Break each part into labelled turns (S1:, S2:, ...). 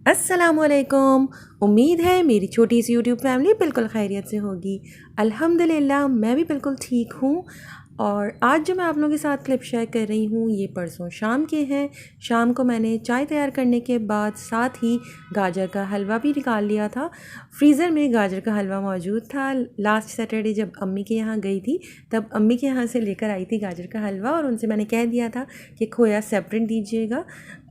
S1: अस्सलामुअलैकुम। उम्मीद है मेरी छोटी सी यूट्यूब फैमिली बिल्कुल खैरियत से होगी। अल्हम्दुलिल्लाह मैं भी बिल्कुल ठीक हूँ। और आज जो मैं आप लोगों के साथ क्लिप शेयर कर रही हूँ ये परसों शाम के हैं। शाम को मैंने चाय तैयार करने के बाद साथ ही गाजर का हलवा भी निकाल लिया था। फ्रीज़र में गाजर का हलवा मौजूद था। लास्ट सैटरडे जब अम्मी के यहाँ गई थी तब अम्मी के यहाँ से लेकर आई थी गाजर का हलवा, और उनसे मैंने कह दिया था कि खोया सेपरेट दीजिएगा।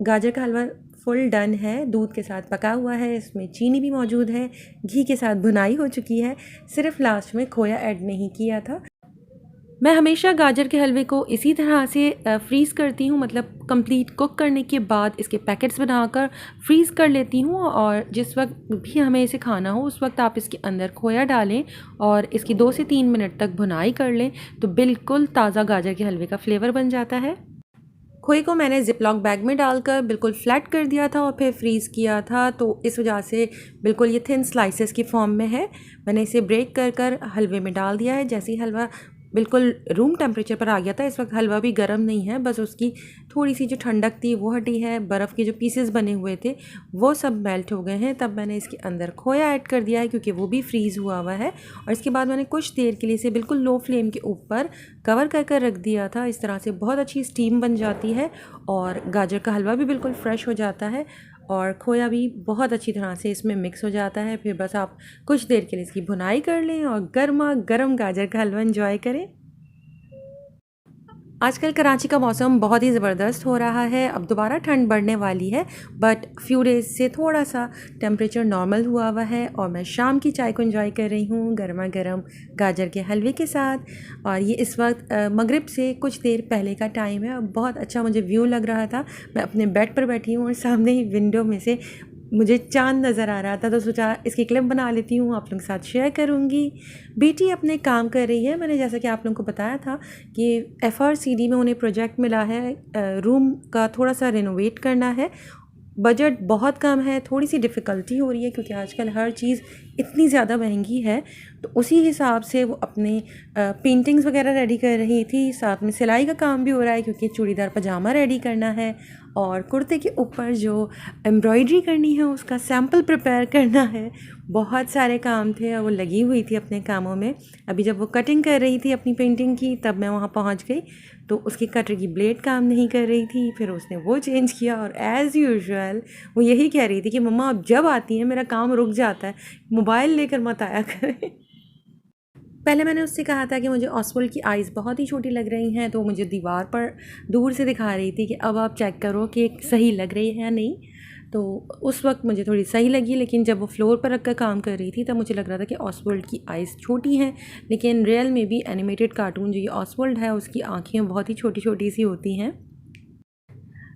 S1: गाजर का हलवा फुल डन है, दूध के साथ पका हुआ है, इसमें चीनी भी मौजूद है, घी के साथ भुनाई हो चुकी है, सिर्फ लास्ट में खोया ऐड नहीं किया था। मैं हमेशा गाजर के हलवे को इसी तरह से फ्रीज़ करती हूँ, मतलब कंप्लीट कुक करने के बाद इसके पैकेट्स बनाकर फ्रीज़ कर लेती हूँ। और जिस वक्त भी हमें इसे खाना हो उस वक्त आप इसके अंदर खोया डालें और इसकी 2 से 3 मिनट तक भुनाई कर लें तो बिल्कुल ताज़ा गाजर के हलवे का फ्लेवर बन जाता है। खोए को मैंने ज़िपलॉक बैग में डालकर बिल्कुल फ्लैट कर दिया था और फिर फ्रीज़ किया था, तो इस वजह से बिल्कुल ये थिन स्लाइसेस की फॉर्म में है। मैंने इसे ब्रेक कर कर हलवे में डाल दिया है। जैसे ही हलवा बिल्कुल रूम टेम्परेचर पर आ गया था, इस वक्त हलवा भी गर्म नहीं है, बस उसकी थोड़ी सी जो ठंडक थी वो हटी है। बर्फ़ के जो पीसेस बने हुए थे वो सब मेल्ट हो गए हैं। तब मैंने इसके अंदर खोया ऐड कर दिया है क्योंकि वो भी फ्रीज़ हुआ हुआ है। और इसके बाद मैंने कुछ देर के लिए इसे बिल्कुल लो फ्लेम के ऊपर कवर कर कर रख दिया था। इस तरह से बहुत अच्छी स्टीम बन जाती है और गाजर का हलवा भी बिल्कुल फ्रेश हो जाता है और खोया भी बहुत अच्छी तरह से इसमें मिक्स हो जाता है। फिर बस आप कुछ देर के लिए इसकी भुनाई कर लें और गर्मा गर्म गाजर का हलवा एंजॉय करें। आजकल कराची का मौसम बहुत ही ज़बरदस्त हो रहा है। अब दोबारा ठंड बढ़ने वाली है, बट फ्यू डेज़ से थोड़ा सा टेम्परेचर नॉर्मल हुआ हुआ है। और मैं शाम की चाय को एंजॉय कर रही हूँ गर्मा गर्म गाजर के हलवे के साथ। और ये इस वक्त मगरिब से कुछ देर पहले का टाइम है। बहुत अच्छा मुझे व्यू लग रहा था। मैं अपने बेड पर बैठी हूँ और सामने ही विंडो में से मुझे चाँद नज़र आ रहा था, तो सोचा इसकी क्लिप बना लेती हूँ, आप लोगों के साथ शेयर करूँगी। बेटी अपने काम कर रही है। मैंने जैसा कि आप लोगों को बताया था कि FRCD में उन्हें प्रोजेक्ट मिला है, रूम का थोड़ा सा रिनोवेट करना है। बजट बहुत कम है, थोड़ी सी डिफ़िकल्टी हो रही है क्योंकि आजकल हर चीज़ इतनी ज़्यादा महंगी है। तो उसी हिसाब से वो अपने पेंटिंग्स वगैरह रेडी कर रही थी, साथ में सिलाई का काम भी हो रहा है क्योंकि चूड़ीदार पजामा रेडी करना है और कुर्ते के ऊपर जो एम्ब्रॉयडरी करनी है उसका सैम्पल प्रिपेयर करना है। बहुत सारे काम थे और वो लगी हुई थी अपने कामों में। अभी जब वो कटिंग कर रही थी अपनी पेंटिंग की तब मैं वहाँ पहुँच गई, तो उसकी कटर की ब्लेड काम नहीं कर रही थी। फिर उसने वो चेंज किया और एज़ यूजुअल वो यही कह रही थी कि मम्मा अब जब आती हैं मेरा काम रुक जाता है, मोबाइल लेकर मत आया करें। पहले मैंने उससे कहा था कि मुझे ऑस्वल्ड की आइज़ बहुत ही छोटी लग रही हैं, तो मुझे दीवार पर दूर से दिखा रही थी कि अब आप चेक करो कि सही लग रही है या नहीं। तो उस वक्त मुझे थोड़ी सही लगी, लेकिन जब वो फ्लोर पर रख कर काम कर रही थी तब मुझे लग रहा था कि ऑस्वल्ड की आइज़ छोटी हैं। लेकिन रियल में भी एनिमेटेड कार्टून जो ये ऑस्वल्ड है उसकी आँखें बहुत ही छोटी छोटी सी होती हैं।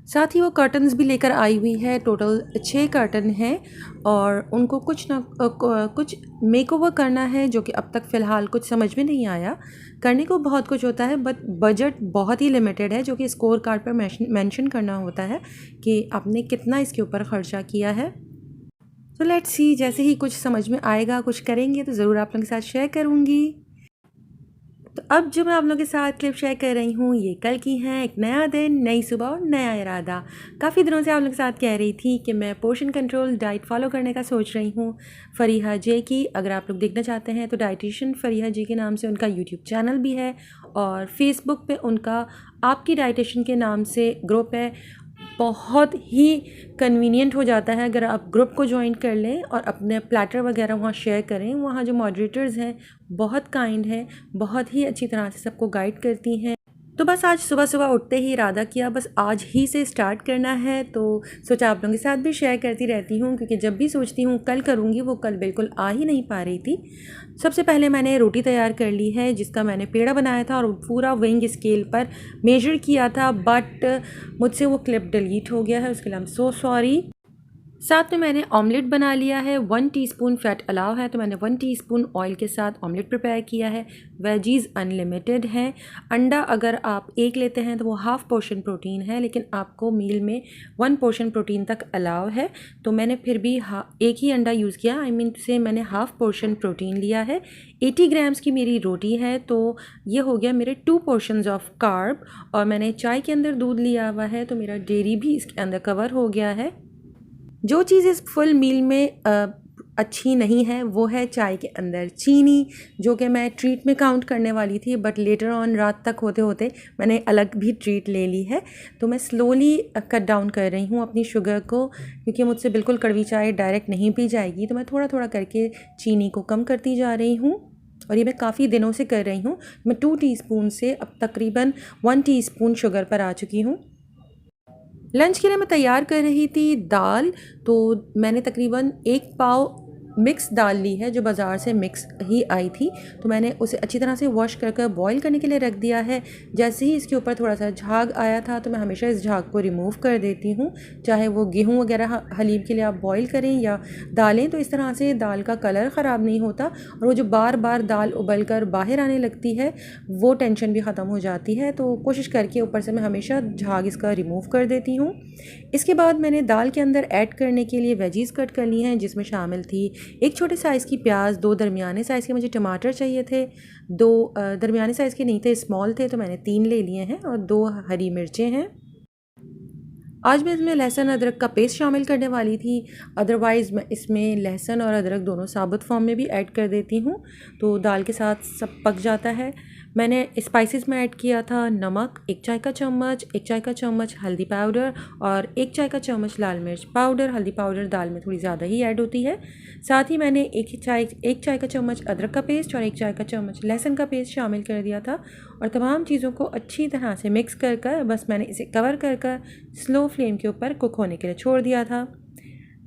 S1: साथ ही वो कर्टन्स भी लेकर आई हुई है। टोटल 6 कर्टन हैं और उनको कुछ मेकओवर करना है जो कि अब तक फ़िलहाल कुछ समझ में नहीं आया। करने को बहुत कुछ होता है बट बजट बहुत ही लिमिटेड है, जो कि स्कोर कार्ड पर मेंशन करना होता है कि आपने कितना इसके ऊपर ख़र्चा किया है। तो लेट्स सी, जैसे ही कुछ समझ में आएगा, कुछ करेंगे तो ज़रूर आप लोगों के साथ शेयर करूँगी। तो अब जो मैं आप लोगों के साथ क्लिप शेयर कर रही हूँ ये कल की हैं। एक नया दिन, नई सुबह और नया इरादा। काफ़ी दिनों से आप लोगों के साथ कह रही थी कि मैं पोर्शन कंट्रोल डाइट फॉलो करने का सोच रही हूँ। फ़रीहा जे की, अगर आप लोग देखना चाहते हैं तो डाइटिशियन फ़रीहा जे के नाम से उनका यूट्यूब चैनल भी है और फेसबुक पे उनका आपकी डाइटिशियन के नाम से ग्रुप है। बहुत ही कन्वीनियंट हो जाता है अगर आप ग्रुप को ज्वाइन कर लें और अपने प्लेटर वगैरह वहाँ शेयर करें। वहाँ जो मॉडरेटर्स हैं बहुत काइंड हैं, बहुत ही अच्छी तरह से सबको गाइड करती हैं। तो बस आज सुबह सुबह उठते ही इरादा किया बस आज ही से स्टार्ट करना है, तो सोचा आप लोगों के साथ भी शेयर करती रहती हूँ क्योंकि जब भी सोचती हूँ कल करूँगी वो कल बिल्कुल आ ही नहीं पा रही थी। सबसे पहले मैंने रोटी तैयार कर ली है जिसका मैंने पेड़ा बनाया था और पूरा वेइंग स्केल पर मेजर किया था, बट मुझसे वो क्लिप डिलीट हो गया है, उसके लिए आई एम सो सॉरी। साथ में मैंने ऑमलेट बना लिया है। 1 टीस्पून फ़ैट अलाउ है तो मैंने 1 टीस्पून ऑयल के साथ ऑमलेट प्रिपेयर किया है। वेजीज़ अनलिमिटेड हैं। अंडा अगर आप एक लेते हैं तो वो हाफ़ पोर्शन प्रोटीन है, लेकिन आपको मील में 1 पोर्शन प्रोटीन तक अलाउ है। तो मैंने फिर भी एक ही अंडा यूज़ किया, से मैंने हाफ़ पोर्शन प्रोटीन लिया है। 80 ग्राम्स की मेरी रोटी है, तो ये हो गया मेरे 2 पोर्शंस ऑफ कार्ब। और मैंने चाय के अंदर दूध लिया हुआ है तो मेरा डेयरी भी इसके अंदर कवर हो गया है। जो चीज़ इस फुल मील में अच्छी नहीं है वो है चाय के अंदर चीनी, जो कि मैं ट्रीट में काउंट करने वाली थी, बट लेटर ऑन रात तक होते होते मैंने अलग भी ट्रीट ले ली है। तो मैं स्लोली कट डाउन कर रही हूँ अपनी शुगर को, क्योंकि मुझसे बिल्कुल कड़वी चाय डायरेक्ट नहीं पी जाएगी। तो मैं थोड़ा थोड़ा करके चीनी को कम करती जा रही हूँ, और ये मैं काफ़ी दिनों से कर रही हूँ। मैं 2 टीस्पून से अब तकरीबन 1 टीस्पून शुगर पर आ चुकी हूँ। लंच के लिए मैं तैयार कर रही थी दाल, तो मैंने तकरीबन 1 पाव मिक्स दाल ली है, जो बाज़ार से मिक्स ही आई थी। तो मैंने उसे अच्छी तरह से वॉश कर कर बॉईल करने के लिए रख दिया है। जैसे ही इसके ऊपर थोड़ा सा झाग आया था, तो मैं हमेशा इस झाग को रिमूव कर देती हूँ। चाहे वो गेहूँ वगैरह हलीब के लिए आप बॉईल करें या दालें, तो इस तरह से दाल का कलर ख़राब नहीं होता, और वो जो बार बार दाल उबल कर बाहर आने लगती है वो टेंशन भी ख़त्म हो जाती है। तो कोशिश करके ऊपर से मैं हमेशा झाग इसका रिमूव कर देती हूँ। इसके बाद मैंने दाल के अंदर ऐड करने के लिए वेजीज़ कट कर ली हैं, जिसमें शामिल थी 1 छोटे साइज़ की प्याज, 2 दरमियाने साइज़ के मुझे टमाटर चाहिए थे, 2 दरमियाने साइज़ के नहीं थे, स्मॉल थे, तो मैंने 3 ले लिए हैं, और 2 हरी मिर्चें हैं। आज मैं इसमें लहसुन अदरक का पेस्ट शामिल करने वाली थी, अदरवाइज़ मैं इसमें लहसुन और अदरक दोनों साबुत फॉर्म में भी ऐड कर देती हूँ, तो दाल के साथ सब पक जाता है। मैंने स्पाइसेस में ऐड किया था नमक 1 चाय का चम्मच, 1 चाय का चम्मच हल्दी पाउडर, और 1 चाय का चम्मच लाल मिर्च पाउडर। हल्दी पाउडर दाल में थोड़ी ज़्यादा ही ऐड होती है। साथ ही मैंने 1 चाय का चम्मच अदरक का पेस्ट और 1 चाय का चम्मच लहसुन का पेस्ट शामिल कर दिया था, और तमाम चीज़ों को अच्छी तरह से मिक्स कर कर बस मैंने इसे कवर कर कर स्लो फ्लेम के ऊपर कुक होने के लिए छोड़ दिया था।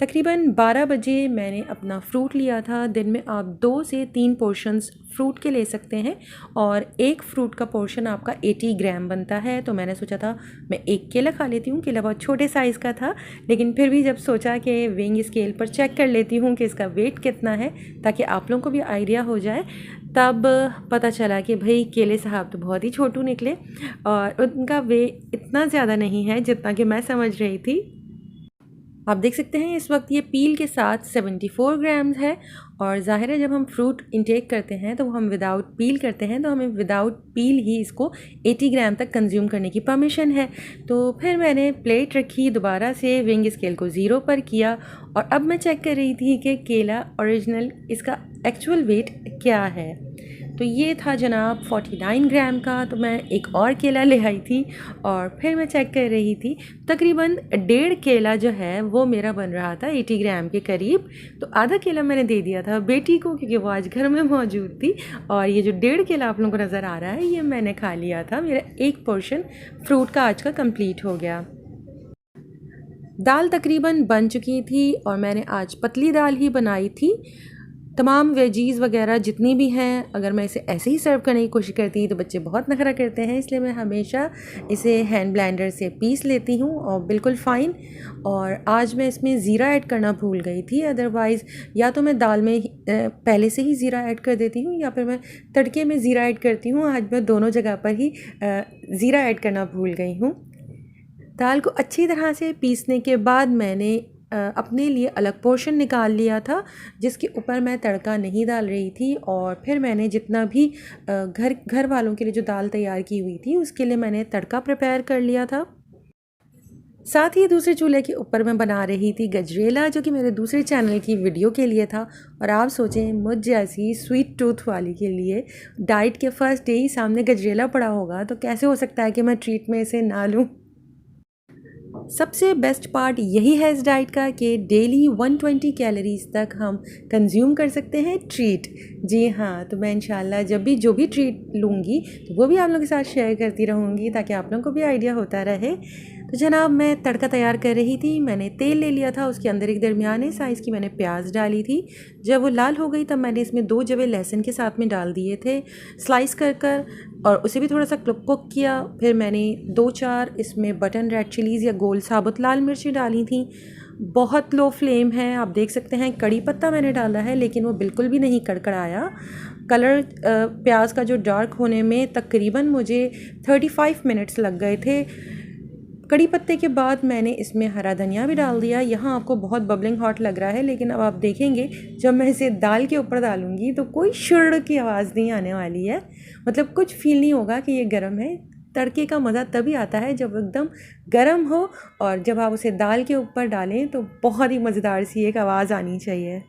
S1: तकरीबन 12 बजे मैंने अपना फ़्रूट लिया था। दिन में आप 2 से 3 पोर्शंस फ्रूट के ले सकते हैं, और एक फ़्रूट का पोर्शन आपका 80 ग्राम बनता है। तो मैंने सोचा था मैं 1 केला खा लेती हूँ। केला बहुत छोटे साइज़ का था, लेकिन फिर भी जब सोचा कि वेइंग स्केल पर चेक कर लेती हूँ कि इसका वेट कितना है, ताकि आप लोगों को भी आइडिया हो जाए, तब पता चला कि भाई केले साहब तो बहुत ही छोटू निकले, और उनका वेट इतना ज़्यादा नहीं है जितना कि मैं समझ रही थी। आप देख सकते हैं इस वक्त ये पील के साथ 74 ग्राम्स है, और ज़ाहिर है जब हम फ्रूट इंटेक करते हैं तो हम विदाउट पील करते हैं, तो हमें विदाउट पील ही इसको 80 ग्राम तक कंज्यूम करने की परमिशन है। तो फिर मैंने प्लेट रखी, दोबारा से वेइंग स्केल को 0 पर किया, और अब मैं चेक कर रही थी कि केला ओरिजिनल इसका एक्चुअल वेट क्या है। तो ये था जनाब 49 ग्राम का। तो मैं एक और केला ले आई थी, और फिर मैं चेक कर रही थी, तकरीबन 1.5 केला जो है वो मेरा बन रहा था 80 ग्राम के करीब। तो आधा केला मैंने दे दिया था बेटी को, क्योंकि वो आज घर में मौजूद थी, और ये जो 1.5 केला आप लोगों को नज़र आ रहा है ये मैंने खा लिया था। मेरा एक पोर्शन फ्रूट का आज का कंप्लीट हो गया। दाल तकरीबन बन चुकी थी, और मैंने आज पतली दाल ही बनाई थी। तमाम वेजीज़ वगैरह जितनी भी हैं, अगर मैं इसे ऐसे ही सर्व करने की कोशिश करती हूँ तो बच्चे बहुत नखरा करते हैं, इसलिए मैं हमेशा इसे हैंड ब्लेंडर से पीस लेती हूँ, और बिल्कुल फ़ाइन। और आज मैं इसमें ज़ीरा ऐड करना भूल गई थी, अदरवाइज़ या तो मैं दाल में पहले से ही ज़ीरा ऐड कर देती हूँ, या फिर मैं तड़के में ज़ीरा ऐड करती हूँ। आज मैं दोनों जगह पर ही ज़ीरा ऐड करना भूल गई हूँ। दाल को अच्छी तरह से पीसने के बाद मैंने अपने लिए अलग पोर्शन निकाल लिया था, जिसके ऊपर मैं तड़का नहीं डाल रही थी। और फिर मैंने जितना भी घर वालों के लिए जो दाल तैयार की हुई थी उसके लिए मैंने तड़का प्रिपेयर कर लिया था। साथ ही दूसरे चूल्हे के ऊपर मैं बना रही थी गजरेला, जो कि मेरे दूसरे चैनल की वीडियो के लिए था। और आप सोचें, मुझ जैसी स्वीट टूथ वाली के लिए डाइट के फर्स्ट डे ही सामने गजरेला पड़ा होगा, तो कैसे हो सकता है कि मैं ट्रीट में इसे ना लूँ। सबसे बेस्ट पार्ट यही है इस डाइट का कि डेली 120 कैलोरीज़ तक हम कंज्यूम कर सकते हैं ट्रीट। जी हाँ, तो मैं इंशाल्लाह जब भी जो भी ट्रीट लूँगी तो वो भी आप लोगों के साथ शेयर करती रहूँगी, ताकि आप लोगों को भी आइडिया होता रहे। तो जनाब मैं तड़का तैयार कर रही थी। मैंने तेल ले लिया था, उसके अंदर एक दरमियाने साइज़ की मैंने प्याज डाली थी। जब वो लाल हो गई तब मैंने इसमें 2 जवे लहसुन के साथ में डाल दिए थे स्लाइस कर कर, और उसे भी थोड़ा सा कुक किया। फिर मैंने 2-4 इसमें बटन रेड चिलीज़ या गोल साबुत लाल मिर्ची डाली थी। बहुत लो फ्लेम है, आप देख सकते हैं। कड़ी पत्ता मैंने डाला है, लेकिन वो बिल्कुल भी नहीं कड़कड़ाया। कलर प्याज का जो डार्क होने में तकरीबन मुझे 35 मिनट्स लग गए थे। कड़ी पत्ते के बाद मैंने इसमें हरा धनिया भी डाल दिया। यहाँ आपको बहुत बबलिंग हॉट लग रहा है, लेकिन अब आप देखेंगे जब मैं इसे दाल के ऊपर डालूंगी तो कोई शुर की आवाज़ नहीं आने वाली है। मतलब कुछ फील नहीं होगा कि ये गर्म है। तड़के का मज़ा तभी आता है जब एकदम गरम हो और जब आप उसे दाल के ऊपर डालें तो बहुत ही मज़ेदार सी एक आवाज़ आनी चाहिए।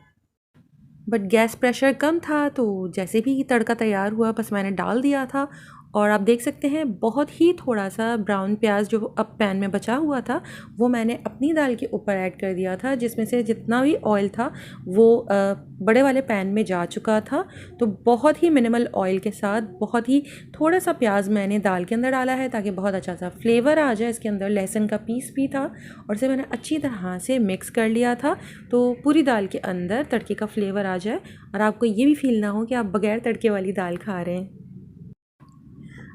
S1: बट गैस प्रेशर कम था तो जैसे भी तड़का तैयार हुआ बस मैंने डाल दिया था और आप देख सकते हैं बहुत ही थोड़ा सा ब्राउन प्याज जो अब पैन में बचा हुआ था वो मैंने अपनी दाल के ऊपर ऐड कर दिया था, जिसमें से जितना भी ऑयल था वो बड़े वाले पैन में जा चुका था। तो बहुत ही मिनिमल ऑयल के साथ बहुत ही थोड़ा सा प्याज मैंने दाल के अंदर डाला है ताकि बहुत अच्छा सा फ्लेवर आ जाए। इसके अंदर लहसुन का पीस भी था और इसे मैंने अच्छी तरह से मिक्स कर लिया था तो पूरी दाल के अंदर तड़के का फ्लेवर आ जाए और आपको ये भी फील ना हो कि आप बगैर तड़के वाली दाल खा रहे हैं।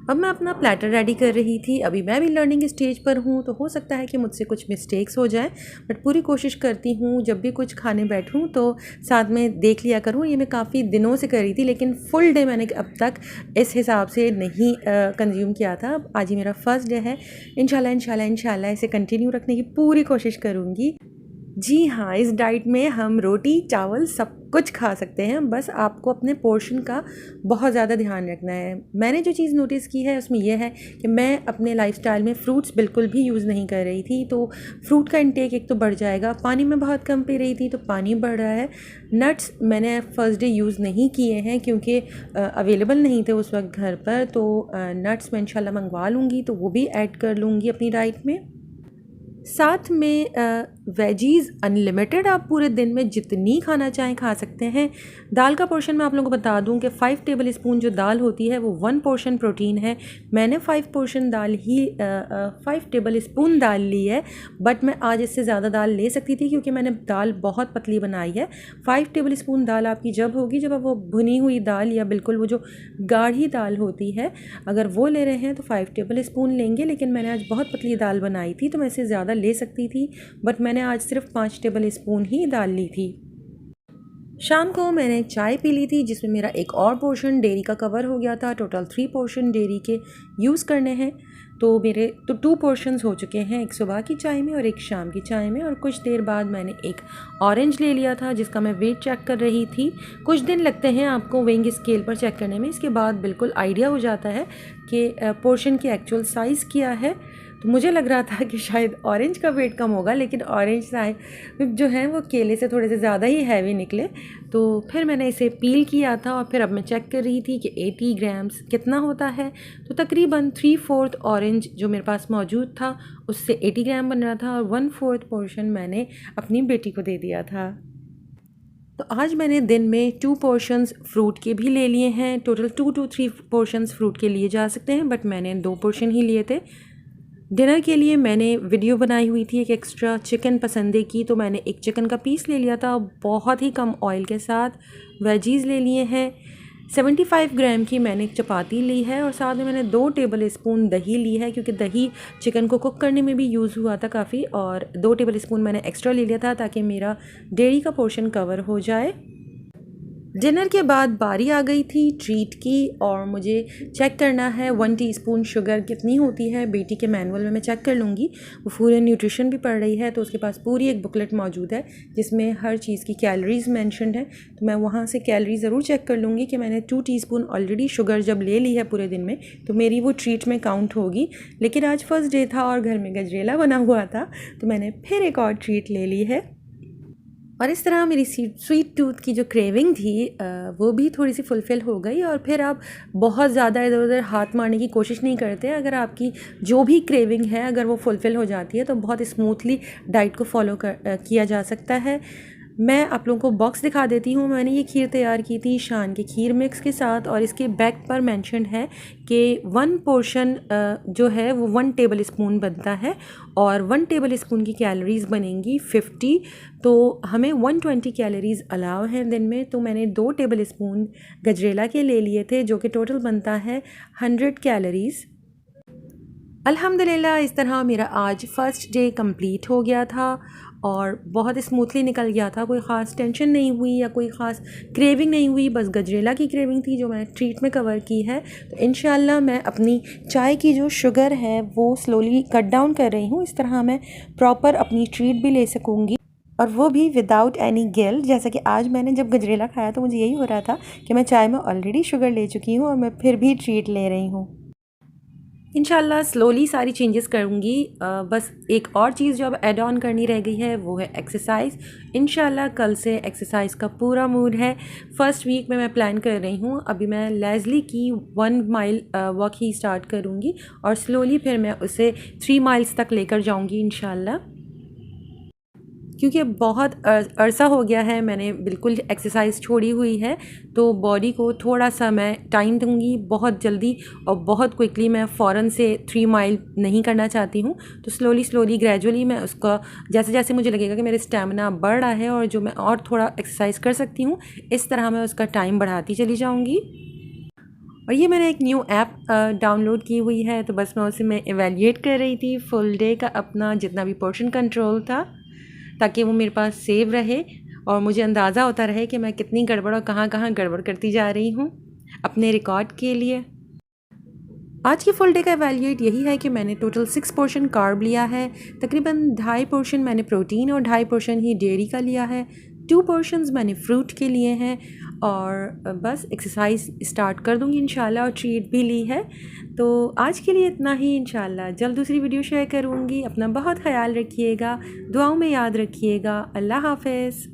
S1: अब मैं अपना प्लेटर रेडी कर रही थी। अभी मैं भी लर्निंग स्टेज पर हूँ तो हो सकता है कि मुझसे कुछ मिस्टेक्स हो जाएं, बट पूरी कोशिश करती हूँ जब भी कुछ खाने बैठूँ तो साथ में देख लिया करूँ। ये मैं काफ़ी दिनों से कर रही थी लेकिन फुल डे मैंने अब तक इस हिसाब से नहीं कंज्यूम किया था। आज ही मेरा फर्स्ट डे है। इंशाल्लाह इसे कंटिन्यू रखने की पूरी कोशिश करूँगी। जी हाँ, इस डाइट में हम रोटी चावल सब कुछ खा सकते हैं, बस आपको अपने पोर्शन का बहुत ज़्यादा ध्यान रखना है। मैंने जो चीज़ नोटिस की है उसमें यह है कि मैं अपने लाइफस्टाइल में फ्रूट्स बिल्कुल भी यूज़ नहीं कर रही थी, तो फ्रूट का इंटेक एक तो बढ़ जाएगा। पानी में बहुत कम पी रही थी तो पानी बढ़ रहा है। नट्स मैंने फर्स्ट डे यूज़ नहीं किए हैं क्योंकि अवेलेबल नहीं थे उस वक्त घर पर, तो नट्स मैं इंशाल्लाह मंगवा लूँगी तो वो भी ऐड कर लूँगी अपनी डाइट में। साथ में वेजीज़ अनलिमिटेड आप पूरे दिन में जितनी खाना चाहें खा सकते हैं। दाल का पोर्शन मैं आप लोगों को बता दूं कि 5 टेबल स्पून जो दाल होती है वो 1 पोर्शन प्रोटीन है। मैंने 5 पोर्शन दाल ही 5 टेबल स्पून दाल ली है, बट मैं आज इससे ज़्यादा दाल ले सकती थी क्योंकि मैंने दाल बहुत पतली बनाई है। 5 टेबल स्पून दाल आपकी जब होगी जब आप वो भुनी हुई दाल या बिल्कुल वो जो गाढ़ी दाल होती है अगर वो ले रहे हैं तो 5 टेबल स्पून लेंगे, लेकिन मैंने आज बहुत पतली दाल बनाई थी तो मैं इससे ज़्यादा ले सकती थी, बट मैंने आज सिर्फ 5 टेबल स्पून ही दाल ली थी। शाम को मैंने चाय पी ली थी जिसमें मेरा एक और पोर्शन डेयरी का कवर हो गया था। टोटल 3 पोर्शन डेयरी के यूज़ करने हैं तो मेरे तो 2 पोर्शंस हो चुके हैं, एक सुबह की चाय में और एक शाम की चाय में। और कुछ देर बाद मैंने एक ऑरेंज ले लिया था जिसका मैं वेट चेक कर रही थी। कुछ दिन लगते हैं आपको वेइंग स्केल पर चेक करने में, इसके बाद बिल्कुल आइडिया हो जाता है कि पोर्शन की एक्चुअल साइज़ क्या है। तो मुझे लग रहा था कि शायद ऑरेंज का वेट कम होगा, लेकिन ऑरेंज जो है वो केले से थोड़े से ज़्यादा ही हैवी निकले। तो फिर मैंने इसे पील किया था और फिर अब मैं चेक कर रही थी कि 80 ग्राम्स कितना होता है। तो तकरीबन 3/4 ऑरेंज जो मेरे पास मौजूद था उससे 80 ग्राम बन रहा था और 1/4 पोर्शन मैंने अपनी बेटी को दे दिया था। तो आज मैंने दिन में 2 पोर्शंस फ्रूट के भी ले लिए हैं। टोटल 2 to 3 पोर्शंस फ्रूट के लिए जा सकते हैं, बट मैंने 2 पोर्शन ही लिए थे। डिनर के लिए मैंने वीडियो बनाई हुई थी एक एक्स्ट्रा चिकन पसंदे की, तो मैंने एक चिकन का पीस ले लिया था बहुत ही कम ऑयल के साथ। वेजीज़ ले लिए हैं। 75 ग्राम की मैंने चपाती ली है और साथ में मैंने 2 टेबल स्पून दही ली है क्योंकि दही चिकन को कुक करने में भी यूज़ हुआ था काफ़ी, और 2 टेबल स्पून मैंने एक्स्ट्रा ले लिया था ताकि मेरा डेयरी का पोर्शन कवर हो जाए। डिनर के बाद बारी आ गई थी ट्रीट की और मुझे चेक करना है 1 टीस्पून शुगर कितनी होती है। बेटी के मैनुअल में मैं चेक कर लूँगी, वो फूड एंड न्यूट्रिशन भी पढ़ रही है तो उसके पास पूरी एक बुकलेट मौजूद है जिसमें हर चीज़ की कैलोरीज़ मेंशन्ड है। तो मैं वहाँ से कैलोरी ज़रूर चेक कर लूँगी कि मैंने 2 टीस्पून ऑलरेडी शुगर जब ले ली है पूरे दिन में तो मेरी वो ट्रीट में काउंट होगी। लेकिन आज फर्स्ट डे था और घर में गजरेला बना हुआ था तो मैंने फिर एक और ट्रीट ले ली है। और इस तरह मेरी स्वीट टूथ की जो क्रेविंग थी वो भी थोड़ी सी फुलफ़िल हो गई। और फिर आप बहुत ज़्यादा इधर उधर हाथ मारने की कोशिश नहीं करते। अगर आपकी जो भी क्रेविंग है अगर वो फुलफ़िल हो जाती है तो बहुत स्मूथली डाइट को फॉलो किया जा सकता है। मैं आप लोगों को बॉक्स दिखा देती हूँ। मैंने ये खीर तैयार की थी शान के खीर मिक्स के साथ और इसके बैक पर मेंशन्ड है कि 1 पोर्शन जो है वो 1 टेबल स्पून बनता है और 1 टेबल स्पून की कैलोरीज़ बनेंगी 50, तो हमें 120 कैलोरीज़ अलाउ हैं दिन में। तो मैंने 2 टेबल स्पून गजरेला के ले लिए थे जो कि टोटल बनता है 100 कैलोरीज़। अल्हम्दुलिल्लाह इस तरह मेरा आज फ़र्स्ट डे कंप्लीट हो गया था और बहुत स्मूथली निकल गया था। कोई ख़ास टेंशन नहीं हुई या कोई ख़ास क्रेविंग नहीं हुई, बस गजरेला की क्रेविंग थी जो मैंने ट्रीट में कवर की है। तो इंशाल्लाह मैं अपनी चाय की जो शुगर है वो स्लोली कट डाउन कर रही हूँ। इस तरह मैं प्रॉपर अपनी ट्रीट भी ले सकूँगी और वो भी विदाउट एनी गिल्ट। जैसा कि आज मैंने जब गजरेला खाया तो मुझे यही हो रहा था कि मैं चाय में ऑलरेडी शुगर ले चुकी हूँ और मैं फिर भी ट्रीट ले रही हूँ। इंशाल्लाह स्लोली सारी चेंजेस करूँगी। बस एक और चीज़ जो अब ऐड ऑन करनी रह गई है वो है एक्सरसाइज। इंशाल्लाह कल से एक्सरसाइज का पूरा मूड है। फर्स्ट वीक में मैं प्लान कर रही हूँ, अभी मैं लेज़ली की 1 माइल वॉक ही स्टार्ट करूँगी और स्लोली फिर मैं उसे 3 माइल्स तक लेकर जाऊँगी इंशाल्लाह। क्योंकि अब बहुत अरसा हो गया है मैंने बिल्कुल एक्सरसाइज छोड़ी हुई है, तो बॉडी को थोड़ा सा मैं टाइम दूंगी। बहुत जल्दी और बहुत क्विकली मैं फ़ौरन से 3 माइल नहीं करना चाहती हूँ, तो स्लोली स्लोली ग्रेजुअली मैं उसका जैसे जैसे मुझे लगेगा कि मेरा स्टेमिना बढ़ रहा है और जो मैं और थोड़ा एक्सरसाइज कर सकती हूँ, इस तरह मैं उसका टाइम बढ़ाती चली जाऊँगी। और ये मैंने एक न्यू ऐप डाउनलोड की हुई है, तो बस मैं उसे मैं एवेल्यूएट कर रही थी फुल डे का अपना जितना भी पोर्शन कंट्रोल था, ताकि वो मेरे पास सेव रहे और मुझे अंदाज़ा होता रहे कि मैं कितनी गड़बड़ और कहाँ कहाँ गड़बड़ करती जा रही हूँ अपने रिकॉर्ड के लिए। आज की फुल डे का एवेल्यूएट यही है कि मैंने टोटल 6 पोर्शन कार्ब लिया है, तकरीबन 2.5 पोर्शन मैंने प्रोटीन और 2.5 पोर्शन ही डेयरी का लिया है, 2 पोर्शंस मैंने फ्रूट के लिए हैं और बस एक्सरसाइज स्टार्ट कर दूंगी इंशाल्लाह और ट्रीट भी ली है। तो आज के लिए इतना ही, इंशाल्लाह जल्द दूसरी वीडियो शेयर करूँगी। अपना बहुत ख्याल रखिएगा, दुआओं में याद रखिएगा। अल्लाह हाफ़िज़।